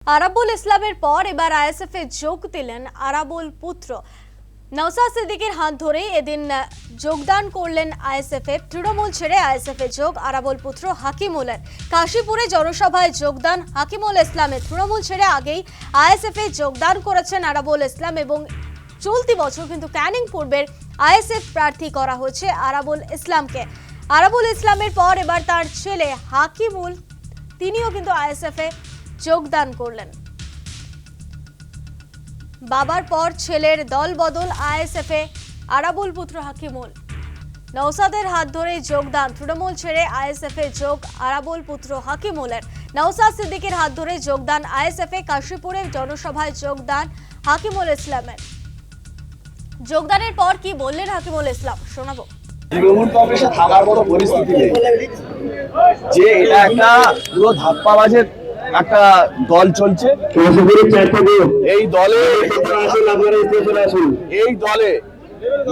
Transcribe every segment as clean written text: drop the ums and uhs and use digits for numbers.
আরাবুল ইসলামের পর এবার আইএসএফে যোগ দিলেন আরাবুল পুত্র নওশাদ সিদ্দিকীর হাত ধরে এদিন যোগদান করলেন আইএসএফে। তৃণমূল ছেড়ে আইএসএফে যোগ আরাবুল পুত্র হাকিমুলের। কাশীপুরে জনসভায় যোগদান হাকিমুল ইসলামের। তৃণমূল ছেড়ে আগেই আইএসএফে যোগদান করেছেন আরাবুল ইসলাম এবং চলতি বছর কিন্তু ক্যানিং পূর্বের আইএসএফ প্রার্থী করা হয়েছে আরাবুল ইসলামকে। আরাবুল ইসলামের পর এবার তার ছেলে হাকিমুল তিনিও কিন্তু আইএসএফে যোগদান করলেন। বাবার পর ছেলের দল বদল আইএসএফে আরাবুল পুত্র হাকিমুল। নওশাদের হাত ধরে যোগদান, তৃণমূল ছেড়ে আইএসএফে যোগ আরাবুল পুত্র হাকিমুলের। নওশাদ সিদ্দিকীর হাত ধরে যোগদান আইএসএফে। কাশীপুরে জনসভায় যোগদান হাকিমুল ইসলামের। যোগদানের পর কি বললেন হাকিমুল ইসলাম শোনাবো। তৃণমূল কংগ্রেসে থাকার বড় পরিস্থিতি নেই, যে এটা একটা পুরো ধাপ্পাবাজের একটা দল চলছে। এই দলে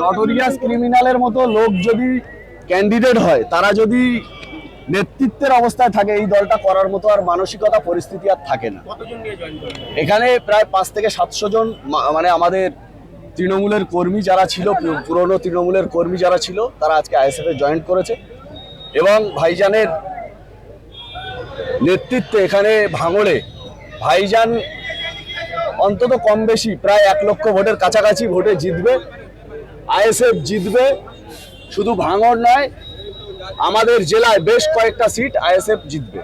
নটোরিয়াস ক্রিমিনালের মতো লোক যদি ক্যান্ডিডেট হয়, তারা যদি নেতৃত্বের অবস্থায় থাকে, এই দলটা করার মতো আর মানসিকতা পরিস্থিতি আর থাকে না। এখানে প্রায় 5 থেকে 700 জন মানে আমাদের তৃণমূলের কর্মী যারা ছিল, পুরনো তৃণমূলের কর্মী যারা ছিল, তারা আজকে আইএসএফ এ জয়েন করেছে এবং ভাইজানের নেতৃত্বে এখানে ভাঙড়ে ভাইজান অন্তত কম বেশি প্রায় 1 লক্ষ ভোটের কাছাকাছি ভোটে জিতবে। আইএসএফ জিতবে। শুধু ভাঙড় নয়, আমাদের জেলায় বেশ কয়েকটা সিট আইএসএফ জিতবে।